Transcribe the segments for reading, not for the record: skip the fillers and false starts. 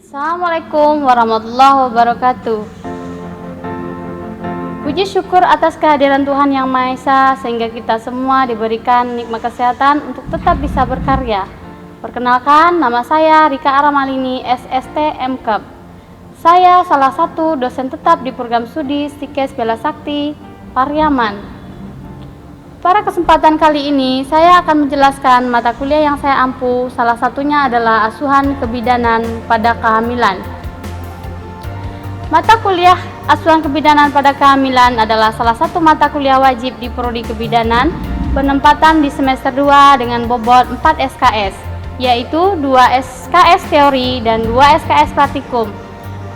Assalamualaikum warahmatullahi wabarakatuh. Puji syukur atas kehadiran Tuhan Yang Maha Esa sehingga kita semua diberikan nikmat kesehatan untuk tetap bisa berkarya. Perkenalkan, nama saya Rika Aramalini, SST MKep. Saya salah satu dosen tetap di program studi Stikes Bela Sakti, Pariaman. Pada kesempatan kali ini, saya akan menjelaskan mata kuliah yang saya ampu. Salah satunya adalah asuhan kebidanan pada kehamilan. Mata kuliah asuhan kebidanan pada kehamilan adalah salah satu mata kuliah wajib di Prodi Kebidanan penempatan di semester 2 dengan bobot 4 SKS, yaitu 2 SKS teori dan 2 SKS praktikum.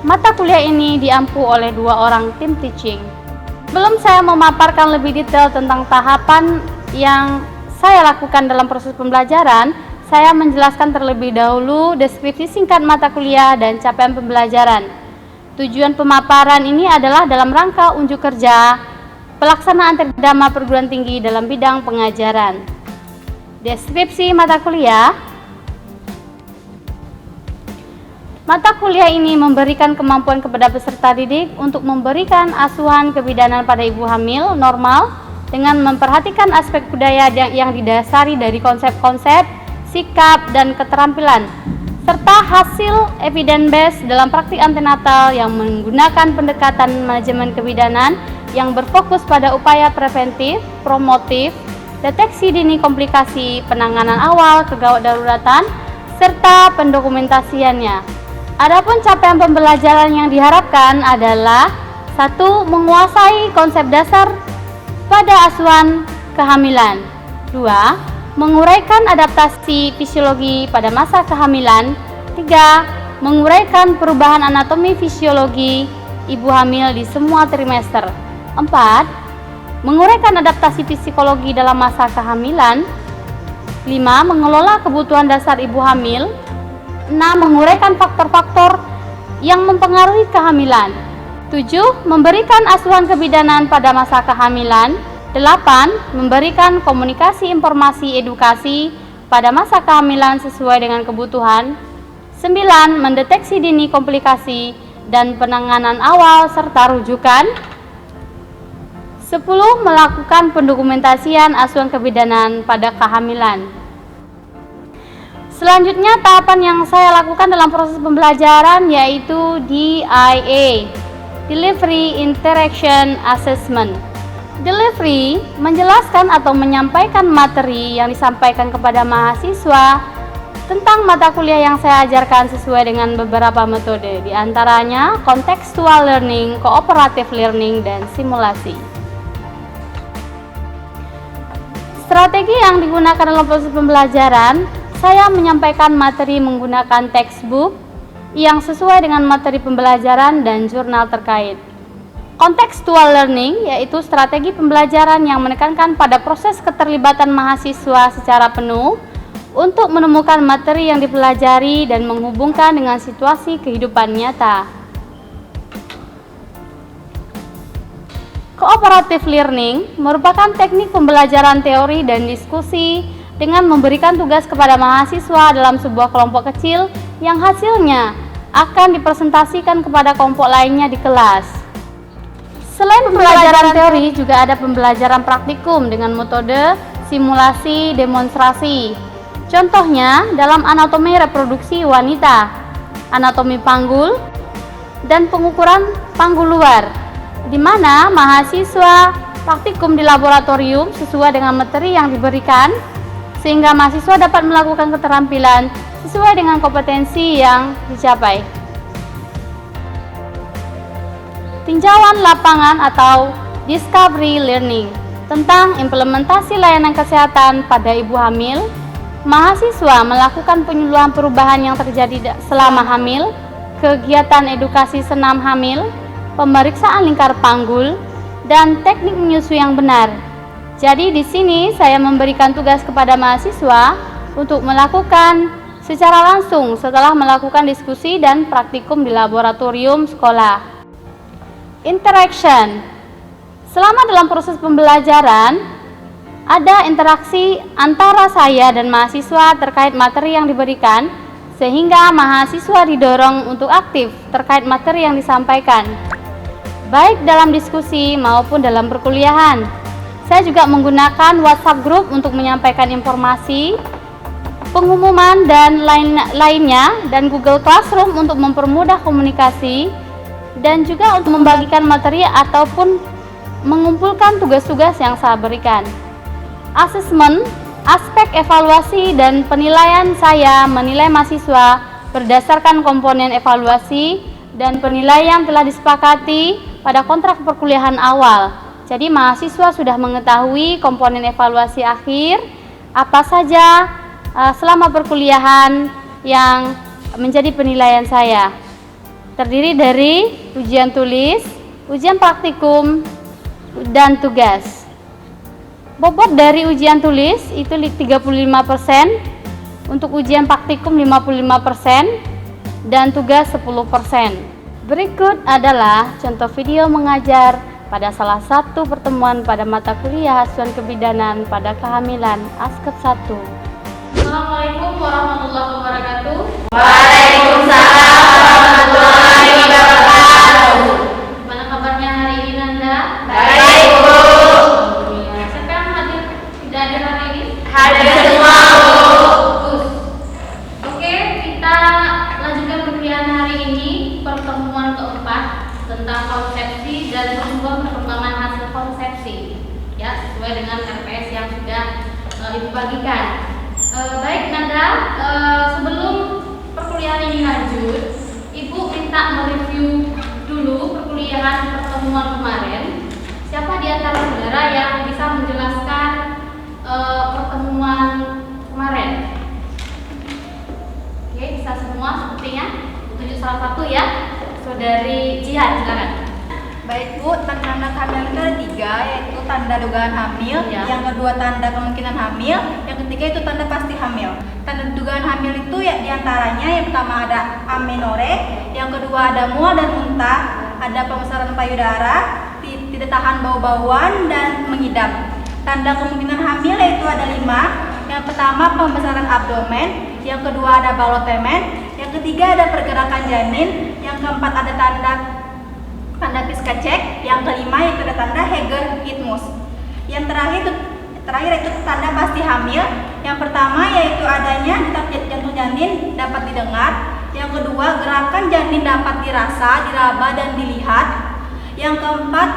Mata kuliah ini diampu oleh 2 orang tim teaching. Belum saya memaparkan lebih detail tentang tahapan yang saya lakukan dalam proses pembelajaran, saya menjelaskan terlebih dahulu deskripsi singkat mata kuliah dan capaian pembelajaran. Tujuan pemaparan ini adalah dalam rangka unjuk kerja pelaksanaan terdama perguruan tinggi dalam bidang pengajaran. Deskripsi mata kuliah. Mata kuliah ini memberikan kemampuan kepada peserta didik untuk memberikan asuhan kebidanan pada ibu hamil normal dengan memperhatikan aspek budaya yang didasari dari konsep-konsep, sikap, dan keterampilan, serta hasil evidence based dalam praktik antenatal yang menggunakan pendekatan manajemen kebidanan yang berfokus pada upaya preventif, promotif, deteksi dini komplikasi, penanganan awal, kegawat daruratan, serta pendokumentasiannya. Adapun capaian pembelajaran yang diharapkan adalah 1. Menguasai konsep dasar pada asuhan kehamilan. 2. Menguraikan adaptasi fisiologi pada masa kehamilan. 3. Menguraikan perubahan anatomi fisiologi ibu hamil di semua trimester. 4. Menguraikan adaptasi psikologi dalam masa kehamilan. 5. Mengelola kebutuhan dasar ibu hamil. 6. Menguraikan faktor-faktor yang mempengaruhi kehamilan. 7. Memberikan asuhan kebidanan pada masa kehamilan. 8. Memberikan komunikasi informasi edukasi pada masa kehamilan sesuai dengan kebutuhan. 9. Mendeteksi dini komplikasi dan penanganan awal serta rujukan. 10. Melakukan pendokumentasian asuhan kebidanan pada kehamilan. Selanjutnya, tahapan yang saya lakukan dalam proses pembelajaran yaitu DIA, Delivery Interaction Assessment. Delivery menjelaskan atau menyampaikan materi yang disampaikan kepada mahasiswa tentang mata kuliah yang saya ajarkan sesuai dengan beberapa metode, di antaranya contextual learning, cooperative learning, dan simulasi. Strategi yang digunakan dalam proses pembelajaran, saya menyampaikan materi menggunakan textbook yang sesuai dengan materi pembelajaran dan jurnal terkait. Contextual learning yaitu strategi pembelajaran yang menekankan pada proses keterlibatan mahasiswa secara penuh untuk menemukan materi yang dipelajari dan menghubungkan dengan situasi kehidupan nyata. Cooperative learning merupakan teknik pembelajaran teori dan diskusi dengan memberikan tugas kepada mahasiswa dalam sebuah kelompok kecil yang hasilnya akan dipresentasikan kepada kelompok lainnya di kelas. Selain pembelajaran teori, juga ada pembelajaran praktikum dengan metode simulasi demonstrasi. Contohnya dalam anatomi reproduksi wanita, anatomi panggul, dan pengukuran panggul luar, di mana mahasiswa praktikum di laboratorium sesuai dengan materi yang diberikan, sehingga mahasiswa dapat melakukan keterampilan sesuai dengan kompetensi yang dicapai. Tinjauan lapangan atau discovery learning tentang implementasi layanan kesehatan pada ibu hamil. Mahasiswa melakukan penyuluhan perubahan yang terjadi selama hamil, kegiatan edukasi senam hamil, pemeriksaan lingkar panggul, dan teknik menyusui yang benar. Jadi di sini saya memberikan tugas kepada mahasiswa untuk melakukan secara langsung setelah melakukan diskusi dan praktikum di laboratorium sekolah. Interaction. Selama dalam proses pembelajaran, ada interaksi antara saya dan mahasiswa terkait materi yang diberikan, sehingga mahasiswa didorong untuk aktif terkait materi yang disampaikan, baik dalam diskusi maupun dalam perkuliahan. Saya juga menggunakan WhatsApp Group untuk menyampaikan informasi, pengumuman, dan lainnya, dan Google Classroom untuk mempermudah komunikasi, dan juga untuk membagikan materi ataupun mengumpulkan tugas-tugas yang saya berikan. Asesmen, aspek evaluasi dan penilaian. Saya menilai mahasiswa berdasarkan komponen evaluasi dan penilaian telah disepakati pada kontrak perkuliahan awal. Jadi mahasiswa sudah mengetahui komponen evaluasi akhir apa saja selama perkuliahan yang menjadi penilaian saya. Terdiri dari ujian tulis, ujian praktikum, dan tugas. Bobot dari ujian tulis itu 35%, untuk ujian praktikum 55%, dan tugas 10%. Berikut adalah contoh video mengajar pada salah satu pertemuan pada mata kuliah asuhan kebidanan pada kehamilan Asket 1. Assalamualaikum warahmatullahi wabarakatuh. Waalaikumsalam warahmatullahi wabarakatuh. Gimana kabarnya hari ini, Nanda? Baik, Bu. Siapa yang hadir? Tidak ada hari ini? Hadir semua, Bu. Bagus. Oke, kita lanjutkan perkuliahan hari ini, pertemuan keempat tentang konsepsi dan perkembangan hasil konsepsi. Ya, sesuai dengan RPS yang sudah Ibu bagikan. Baik, Nanda, sebelum perkuliahan ini lanjut, Ibu minta mereview dulu perkuliahan pertemuan kemarin. Siapa di antara saudara yang bisa menjelaskan pertemuan kemarin? Oke, bisa semua sepertinya. Tunjuk salah satu ya. Saudari Jihan, silakan. Baik, Bu, tanda kehamilan itu ada 3, yaitu tanda dugaan hamil, Ya. yang kedua tanda kemungkinan hamil, yang ketiga itu tanda pasti hamil. Tanda dugaan hamil itu ya diantaranya yang pertama ada amenore, yang kedua ada mual dan muntah, ada pembesaran payudara, tidak tahan bau-bauan, dan mengidap. Tanda kemungkinan hamil yaitu ada 5, yang pertama pembesaran abdomen, yang kedua ada balotemen, yang ketiga ada pergerakan janin, yang keempat ada tanda Piskacek, yang kelima yaitu ada tanda Heger-Itmus. Yang terakhir itu tanda pasti hamil. Yang pertama yaitu adanya detak jantung janin dapat didengar. Yang kedua, gerakan janin dapat dirasa, diraba, dan dilihat. Yang keempat,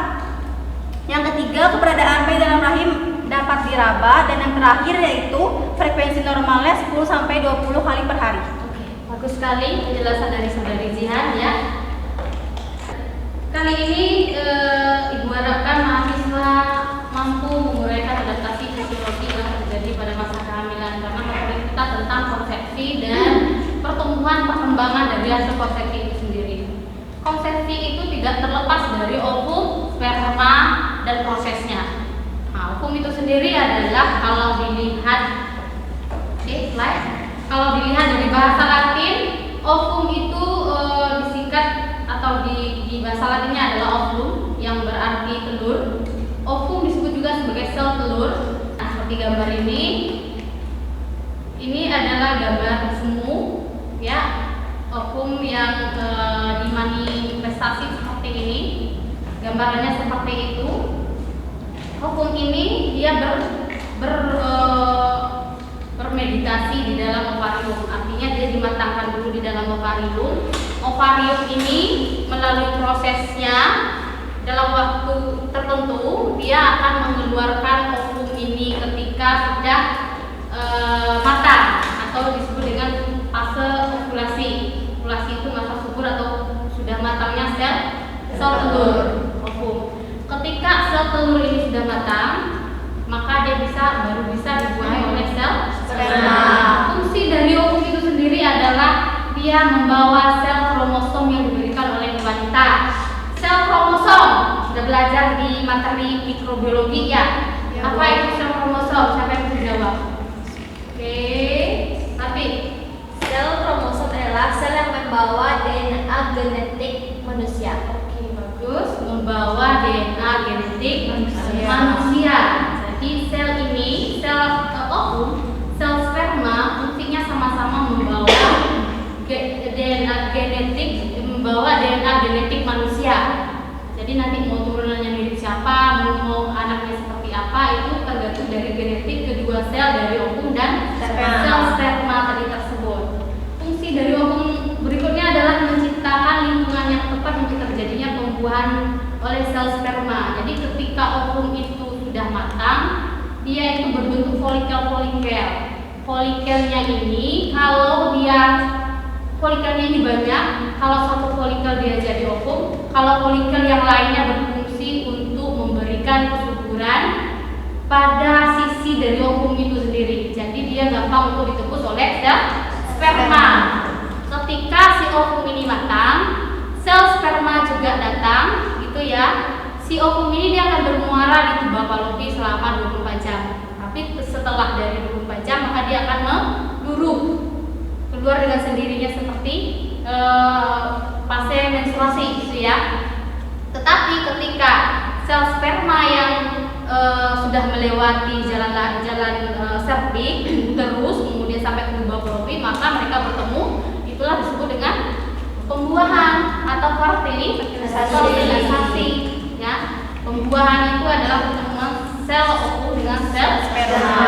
yang ketiga, keberadaan bayi dalam rahim dapat diraba. Dan yang terakhir yaitu frekuensi normalnya 10-20 kali per hari. Oke, bagus sekali penjelasan dari saudari Jihan ya. Kali ini Ibu harapkan mahasiswa mampu menguraikan adaptasi fisiologi yang terjadi pada masa kehamilan, karena materi kita tentang konsepsi dan pertumbuhan perkembangan dari hasil konsepsi itu sendiri. Konsepsi itu tidak terlepas dari ovum, sperma, dan prosesnya. Nah, ovum itu sendiri adalah kalau dilihat kalau dilihat dari bahasa Latin, ovum itu disingkat atau di bahasa Latinnya adalah ovum, yang berarti telur. Ovum disebut juga sebagai sel telur. Nah, seperti gambar ini adalah gambar semu ya, ovum yang dimanifestasi seperti ini. Gambarannya seperti itu. Ovum ini dia bermeditasi di dalam ovarium, artinya dia dimatangkan dulu di dalam ovarium. Ovarium ini melalui prosesnya dalam waktu tertentu dia akan mengeluarkan ovum ini ketika sudah matang atau disebut dengan fase ovulasi. Ovulasi itu masa subur atau sudah matangnya sel telur ovum. Ketika sel telur ini sudah matang, maka dia baru bisa dibuahi oleh sel sperma. Fungsi dari ovum itu sendiri adalah dia membawa sel kromosom yang diberikan oleh wanita. Sel kromosom sudah belajar di materi mikrobiologi ya. Apa itu sel kromosom? Siapa yang bisa jawab? Oke, tapi Sel kromosom adalah sel yang membawa DNA genetik manusia. oke, bagus, membawa DNA genetik manusia. Jadi sel ini, sel ovum, sel sperma, fungsinya sama-sama membawa folikel-folikel. Folikelnya ini kalau dia folikelnya ini banyak, kalau satu folikel dia jadi ovum, kalau folikel yang lainnya berfungsi untuk memberikan kesuburan pada sisi dari ovum itu sendiri. Jadi dia gampang untuk ditebus oleh sel sperma. Ketika si ovum ini matang, sel sperma juga datang, gitu ya. Si ovum ini dia akan bermuara di tuba Fallopi selama 24 jam. Tapi setelah dari 24 jam maka dia akan meluruh keluar dengan sendirinya seperti fase menstruasi, gitu ya. Tetapi ketika sel sperma yang sudah melewati jalan serviks terus kemudian sampai ke tuba Fallopi, maka mereka bertemu, itulah disebut dengan pembuahan atau fertilisasi. Ya, pembuahan itu adalah pertemuan sel ovum dengan sel sperma.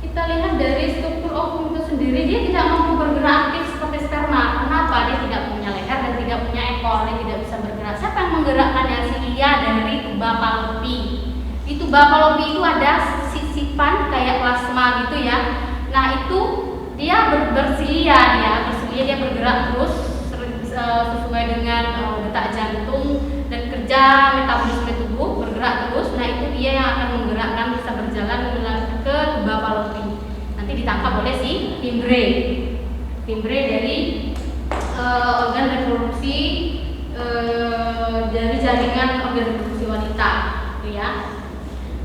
Kita lihat dari struktur ovum itu sendiri, dia tidak mampu bergerak aktif seperti sperma. Kenapa? Dia tidak punya leher dan tidak punya ekor, dia tidak bisa bergerak. Siapa yang menggerakkannya? Silia dari tuba Fallopi. Di tuba Fallopi itu ada sisipan kayak plasma gitu ya. Nah itu dia bersilia, dia bergerak terus sesuai dengan detak jantung dan kerja metabolisme tubuh, bergerak terus. Nah itu dia yang akan menggerakkan, bisa berjalan ke tuba Fallopi. Nanti ditangkap oleh si timbre dari organ reproduksi dari jaringan organ reproduksi wanita, gitu ya.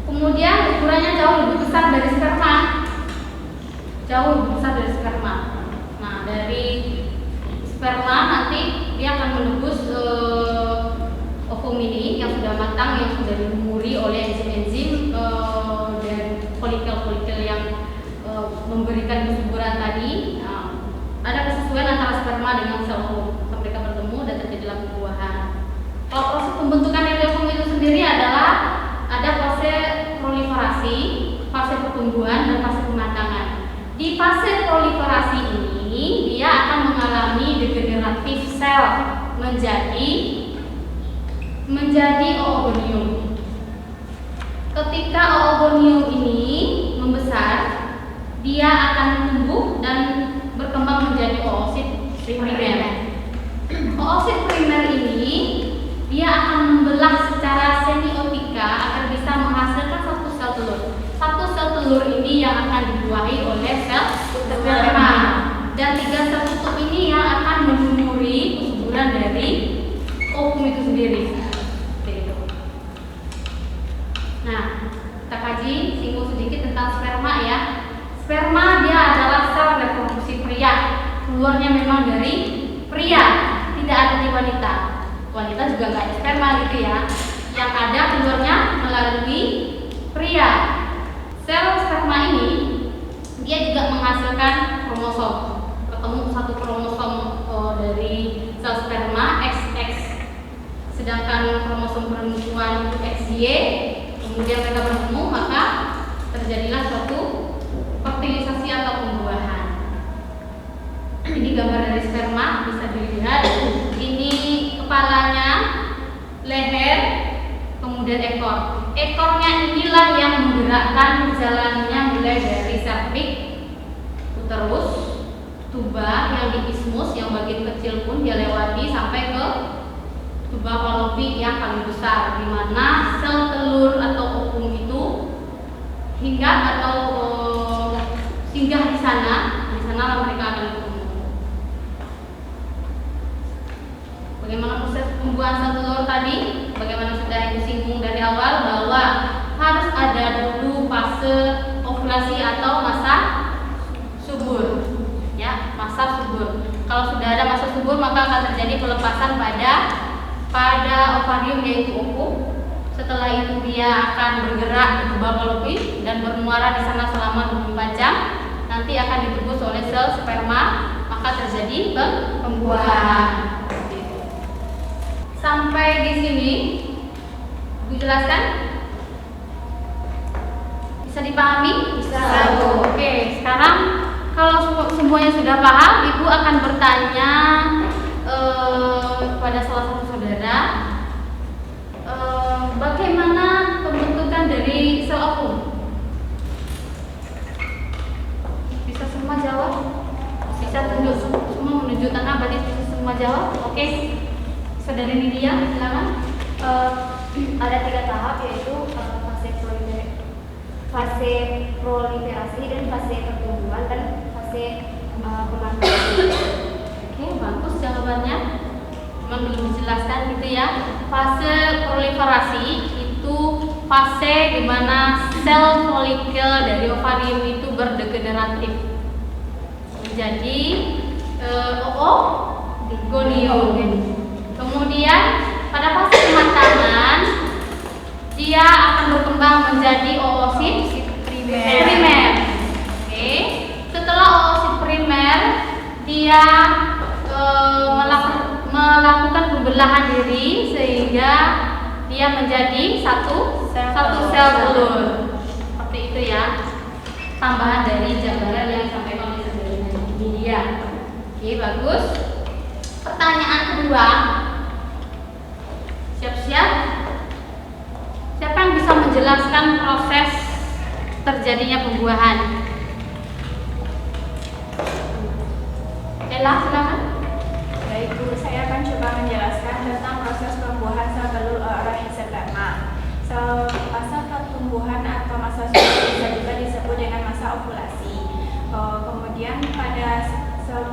Kemudian ukurannya jauh lebih besar dari sperma, Nah dari sperma nanti dia akan menembus ovum ini yang sudah matang, yang sudah dilumuri oleh enzim-enzim dan folikel-folikel yang memberikan kesuburan tadi. Nah, ada kesesuaian antara sperma dengan sel ovum, mereka bertemu dan terjadilah pembuahan. Kalau proses pembentukan dari ovum itu sendiri adalah ada fase proliferasi, fase pertumbuhan, dan fase pematangan. Di fase proliferasi ini dia akan mengalami degeneratif sel menjadi oogonium. Ketika oogonium ini membesar, dia akan tumbuh dan berkembang menjadi oosit primer. Oosit primer ini dia akan membelah secara semiotika agar bisa menghasilkan satu sel telur. Satu sel telur ini yang akan dibuahi oleh sel sperma, dan 3 sel tutup ini yang akan melumuri kesuburan dari ovum itu sendiri. Nah, kita kaji singgung sedikit tentang sperma ya. Sperma dia adalah sel reproduksi pria. Keluarnya memang dari pria, tidak ada di wanita. Wanita juga nggak ada sperma gitu ya. Yang ada keluarnya melalui pria. Sel sperma ini dia juga menghasilkan kromosom. Ketemu satu kromosom dari sel sperma XX, sedangkan kromosom perempuan itu XY. Kemudian mereka bertemu, maka terjadilah suatu fertilisasi atau pembuahan. Ini gambar dari sperma, bisa dilihat. Ini kepalanya, leher, kemudian ekor. Ekornya inilah yang menggerakkan jalannya mulai dari serviks, uterus, tuba yang di ismus yang bagian kecil pun dia lewati sampai ke tuba Fallopi yang paling besar, di mana sel telur atau ovum itu singgah di sana mereka akan bertemu. Bagaimana proses pembuahan sel telur tadi? Bagaimana sudah ibu singgung dari awal bahwa harus ada dulu fase ovulasi atau masa subur, ya, masa subur. Kalau sudah ada masa subur maka akan terjadi pelepasan pada ovarium yaitu ovum. Setelah itu dia akan bergerak ke tuba Fallopi dan bermuara di sana selama 24 jam. Nanti akan ditebus oleh sel sperma, maka terjadi pembuahan. Sampai di sini, Ibu jelaskan? Bisa dipahami? Bisa. Oke, sekarang kalau semuanya sudah paham, Ibu akan bertanya kepada salah satu saudara, bagaimana pembentukan dari tunjuk tangan berarti bisa semua jawab. Oke. Saudari Nidia, silakan. Ada 3 tahap, yaitu fase proliferasi dan fase pertumbuhan dan fase pemanfaatan. Oke, bagus jawabannya. Memang belum dijelaskan gitu ya. Fase proliferasi itu fase di mana sel folikel dari ovarium itu berdegeneratif menjadi gonium. Kemudian pada fase pematangan dia akan berkembang menjadi oosit primer. Oke. Setelah oosit primer, dia melakukan pembelahan diri sehingga dia menjadi satu sel telur. Seperti itu ya. Tambahan dari jabaran yang disampaikan oleh Saudari Nidia. Oke, bagus. Pertanyaan kedua. Siap-siap. Siapa yang bisa menjelaskan proses terjadinya pembuahan? Ella, silakan. Baik Bu, saya akan coba menjelaskan tentang proses pembuahan sel telur rhizoderma. Masa pertumbuhan atau masa subur bisa juga disebut dengan masa ovulasi. Kemudian pada sel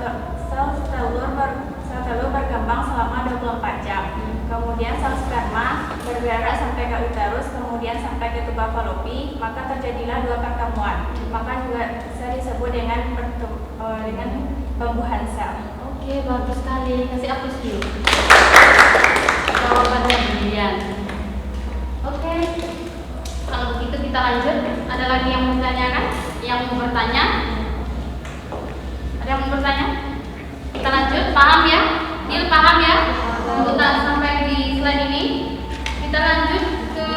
telur berkembang selama 24 jam. Kemudian sel sperma bergerak sampai ke uterus, kemudian sampai ke tuba falopi, maka terjadilah 2 pertemuan. Maka juga bisa disebut dengan pembuahan sel. Oke, bagus sekali. Kasih aplaus dulu. Jawabannya brilian. Oke. Kalau begitu kita lanjut. Ada lagi yang mau bertanyakan? Yang mau bertanya? Ada yang mau bertanya? Kita lanjut. Paham ya? Nil paham ya? Untuk sampai di slide ini, kita lanjut ke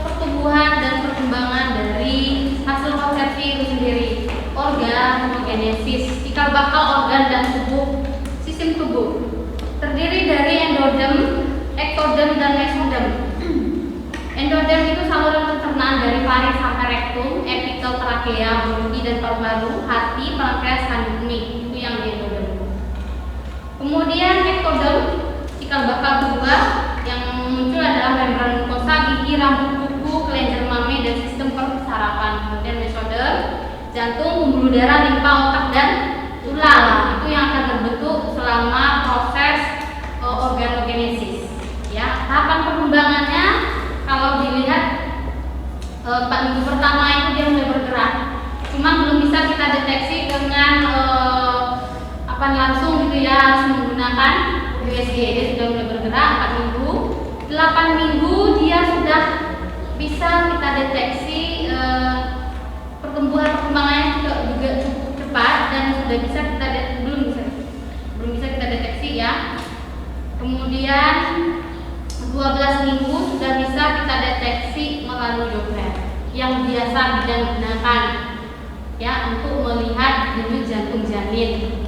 pertumbuhan dan perkembangan dari hasil konsepsi itu sendiri. Organogenesis, cikal bakal organ dan sistem tubuh. Terdiri dari endodem, ektodem, dan mesodem. Endodem itu saluran pencernaan dari faring sampai rektum, epitel, trakea, bronki, dan paru-paru, hati, pankreas, kandung kemih. Itu yang di endodem. Kemudian ektodem, cikal bakal kedua yang muncul adalah membran mukosa, gigi, rambut, kuku, kelenjar mame, dan sistem persarapan. Kemudian mesodem, jantung, pembuluh darah, limpa, otak, dan tulang. Itu yang akan terbentuk selama proses organogenesis. Ya, tahapan perkembangannya kalau dilihat 4 minggu pertama itu dia mulai bergerak. Cuma belum bisa kita deteksi dengan langsung gitu ya, harus menggunakan USG. Dia sudah mulai bergerak 4 minggu. 8 minggu dia sudah bisa kita deteksi perkembangannya juga cukup cepat dan sudah bisa kita belum bisa kita deteksi ya. Kemudian 12 minggu sudah bisa kita deteksi melalui Doppler yang biasa bidan gunakan ya untuk melihat denyut jantung janin.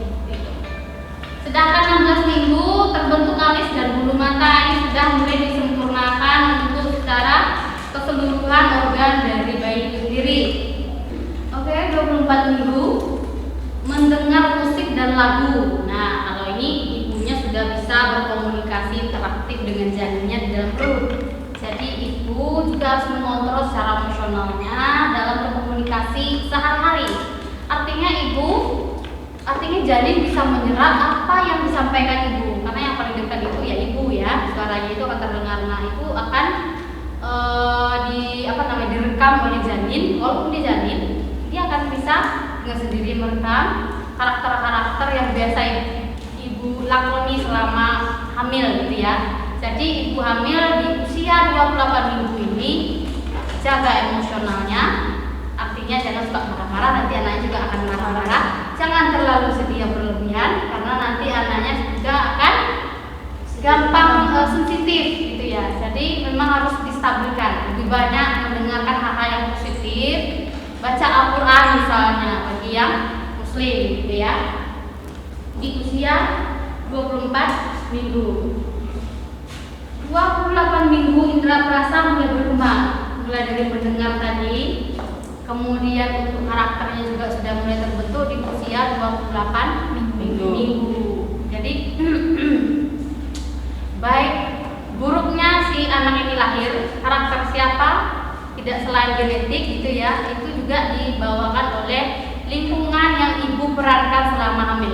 Sedangkan 16 minggu terbentuk alis dan bulu mata ini sudah mulai disempurnakan untuk secara keseluruhan organ dari bayi itu sendiri. Oke, 24 minggu mendengar musik dan lagu. Nah, kalau ini ibunya sudah bisa berkomunikasi interaktif dengan janinnya di dalam perut. Jadi ibu juga harus mengontrol secara emosionalnya dalam berkomunikasi sehari-hari. Artinya janin bisa menyerap apa yang disampaikan ibu, karena yang paling dekat itu ya ibu ya, suaranya itu akan terdengar. Nah, itu akan direkam oleh janin. Walaupun dia janin, dia akan bisa dengan sendiri merekam karakter-karakter yang biasa ibu lakoni selama hamil gitu ya. Jadi ibu hamil di usia 28 minggu ini jaga emosionalnya, artinya jangan suka marah-marah, nanti anaknya juga akan marah-marah. Jangan terlalu sedia berlebihan karena nanti anaknya juga akan gampang sensitif gitu ya. Jadi memang harus distabilkan, lebih banyak mendengarkan hal-hal yang positif, baca Al-Quran misalnya bagi yang muslim gitu ya. Di usia 24 minggu. 28 minggu indera perasa mulai berkembang, mulai dari mendengar tadi, kemudian untuk karakternya juga sudah mulai terbentuk di usia 28 minggu. Jadi baik buruknya si anak ini lahir, karakter siapa tidak selain genetik gitu ya, itu juga dibawakan oleh lingkungan yang ibu perankan selama hamil.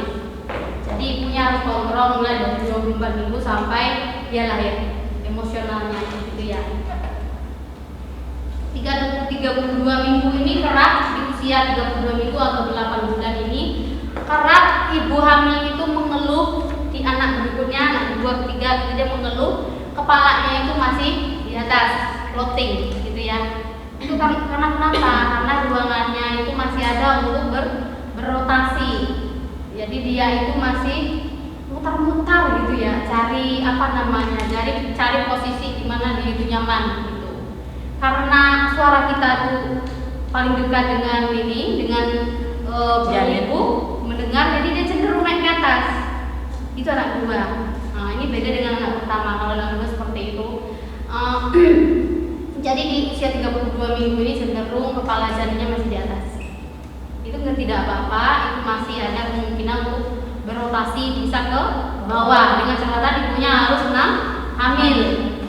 Jadi ibunya harus kontrol mulai dari 24 minggu sampai dia lahir, emosionalnya gitu ya. 32 minggu ini kerap di usia 32 minggu atau 8 bulan ini kerap ibu hamil itu mengeluh di anak berikutnya, anak kedua, ketiga, dia mengeluh kepalanya itu masih di atas, floating gitu ya. Itu karena kenapa? Karena ruangannya itu masih ada untuk berrotasi. Jadi dia itu masih mutar-mutar gitu ya, cari cari posisi di mana dia itu nyaman gitu. Karena suara kita tuh paling dekat dengan ibu mendengar, jadi dia cenderung naik ke atas. Itu anak kedua. Nah, ini beda dengan anak pertama. Kalau anak kedua seperti itu. Jadi di usia 32 minggu ini cenderung kepala janinnya masih di atas. Itu tidak apa-apa, itu masih ada kemungkinan untuk berotasi bisa ke bawah dengan catatan ibunya harus 6 hamil.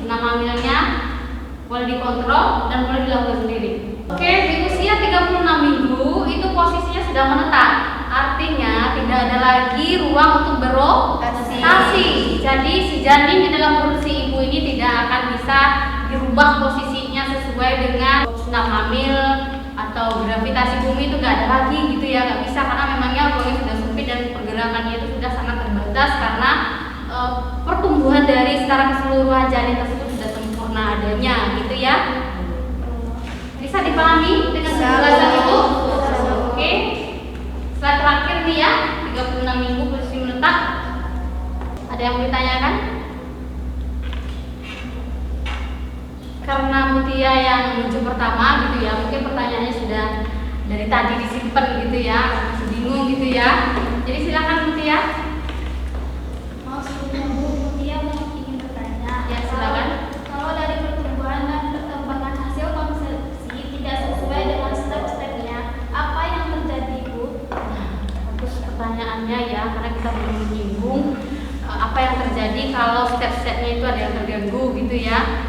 6 hamilnya boleh dikontrol dan boleh dilakukan sendiri. Oke, di usia 36 minggu itu posisinya sudah menetap. Artinya tidak ada lagi ruang untuk berotasi. Jadi si janin di dalam perut si ibu ini tidak akan bisa dirubah posisinya sesuai dengan sedang hamil atau gravitasi bumi, itu nggak ada lagi gitu ya, nggak bisa karena memangnya ruangnya sudah sempit dan pergerakannya itu sudah sangat terbatas karena pertumbuhan dari secara keseluruhan janin tersebut sudah sempurna adanya gitu ya. Bisa dipahami dengan penjelasan itu? Oke. Slide terakhir nih ya, 36 minggu posisi menetap. Ada yang mau ditanyakan? Karena Mutia yang muncul pertama gitu ya, mungkin pertanyaannya sudah dari tadi disimpan gitu ya, masih bingung gitu ya. Jadi silakan Mutia. Maksudnya Mutia ingin bertanya. Ya silakan. Kalau dari pertumbuhan dan perkembangan hasil konsepsi tidak sesuai dengan step-stepnya, apa yang terjadi Bu? Bagus pertanyaannya ya, karena kita belum menyinggung apa yang terjadi kalau step-stepnya itu ada yang terganggu gitu ya.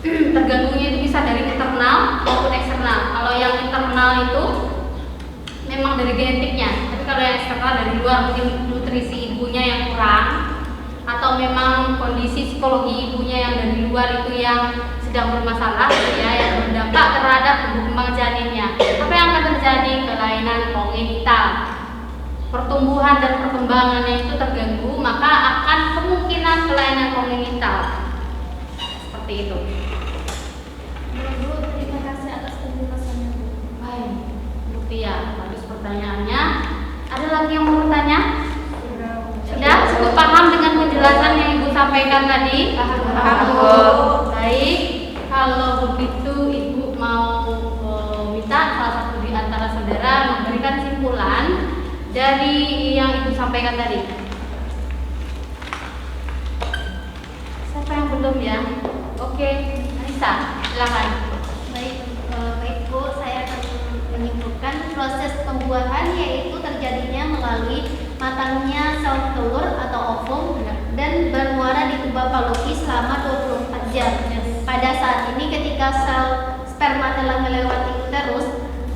Terganggunya itu bisa dari internal maupun eksternal. Kalau yang internal itu memang dari genetiknya, tapi kalau yang eksternal dari luar, mungkin nutrisi ibunya yang kurang atau memang kondisi psikologi ibunya yang dari luar itu yang sedang bermasalah gitu ya, yang berdampak terhadap tumbuh kembang janinnya. Apa yang akan terjadi? Kelainan kongenital. Pertumbuhan dan perkembangannya itu terganggu, maka akan kemungkinan kelainan kongenital. Seperti itu. Bu, terima kasih atas penjelasannya Bu. Baik, bukti ya, bagus pertanyaannya. Ada lagi yang mau bertanya? Sudah cukup paham dengan penjelasan yang Ibu sampaikan tadi? Paham, Bu. Baik, kalau begitu Ibu mau minta salah satu di antara saudara memberikan simpulan dari yang Ibu sampaikan tadi. Siapa yang belum ya? Oke, Anissa, silakan. Baik Bu, saya akan menyimpulkan proses pembuahan yaitu terjadinya melalui matangnya sel telur atau ovum dan bermuara di tuba Fallopi selama 24 jam. Pada saat ini ketika sel sperma telah melewati uterus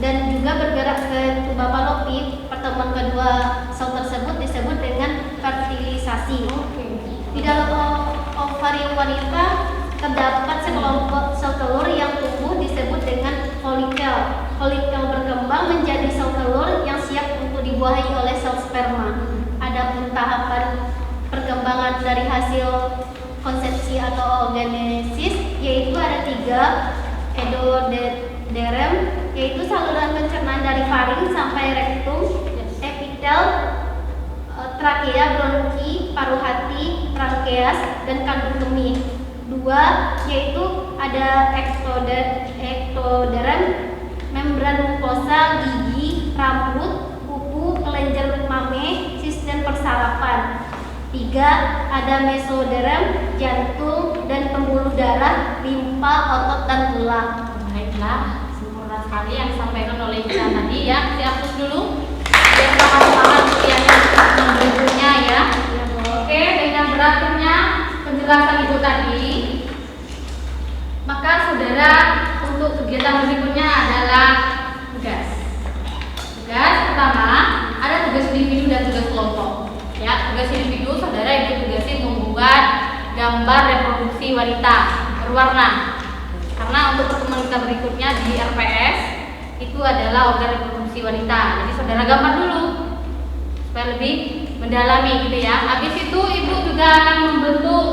dan juga bergerak ke tuba Fallopi, pertemuan kedua sel tersebut disebut dengan fertilisasi. Di dalam ovarium wanita terdapat sekelompok sel telur yang tumbuh disebut dengan folikel. Folikel berkembang menjadi sel telur yang siap untuk dibuahi oleh sel sperma. Adapun tahapan perkembangan dari hasil konsepsi atau oogenesis yaitu ada 3, endoderm yaitu saluran pencernaan dari faring sampai rektum, epitel, trakea, bronki, paruh hati, trankeas, dan kandung kemih. 2 yaitu ada ektoderm, membran mukosa, gigi, rambut, kuku, kelenjar mame, sistem persarapan. 3 ada mesoderm, jantung dan pembuluh darah, limpa, otot dan tulang. Baiklah, sempurna sekali yang disampaikan oleh Ica tadi ya. Dihapus dulu biar paham-paham yang berikutnya ya. Oke. saudara untuk kegiatan berikutnya adalah tugas. Tugas pertama ada tugas individu dan tugas kelompok. Ya, tugas individu saudara ditugasi membuat gambar reproduksi wanita berwarna. Karena untuk pertemuan kita berikutnya di RPS itu adalah organ reproduksi wanita. Jadi saudara gambar dulu supaya lebih mendalami gitu ya. Habis itu ibu juga akan membentuk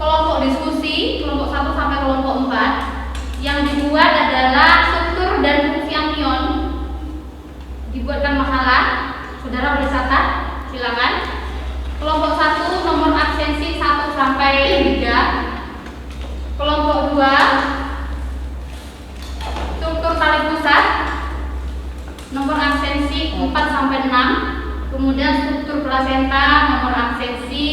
kelompok diskusi, kelompok 1 sampai kelompok 4. Yang dibuat adalah struktur dan fungsi anion. Dibuatkan makalah, saudara boleh catat, silakan. Kelompok 1 nomor absensi 1 sampai 3. Kelompok 2 struktur tali pusat nomor absensi 4 sampai 6. Kemudian struktur plasenta nomor absensi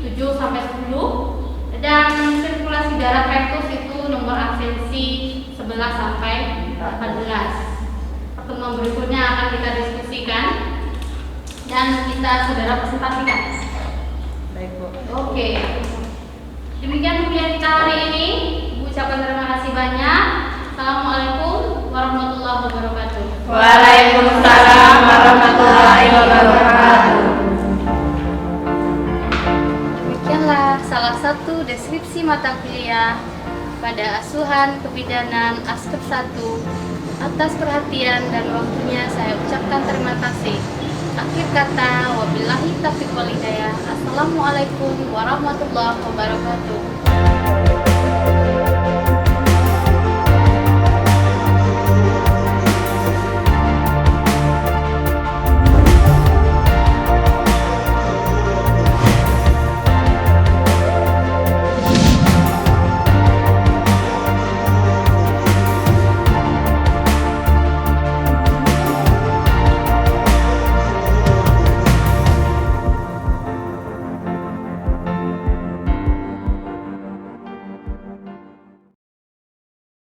7 sampai 10. Dan sirkulasi darah fetus itu nomor absensi 11 sampai 14. Pertemuan berikutnya akan kita diskusikan dan kita saudara presentasikan. Baik, Bu. Oke. Demikian kuliah kita hari ini. Ibu ucapkan terima kasih banyak. Assalamualaikum warahmatullahi wabarakatuh. Waalaikumsalam warahmatullahi wabarakatuh. Demikianlah salah satu deskripsi mata kuliah pada asuhan kebidanan Askep 1. Atas perhatian dan waktunya saya ucapkan terima kasih. Akhir kata, wabillahi taufiq wal hidayah. Assalamualaikum warahmatullahi wabarakatuh.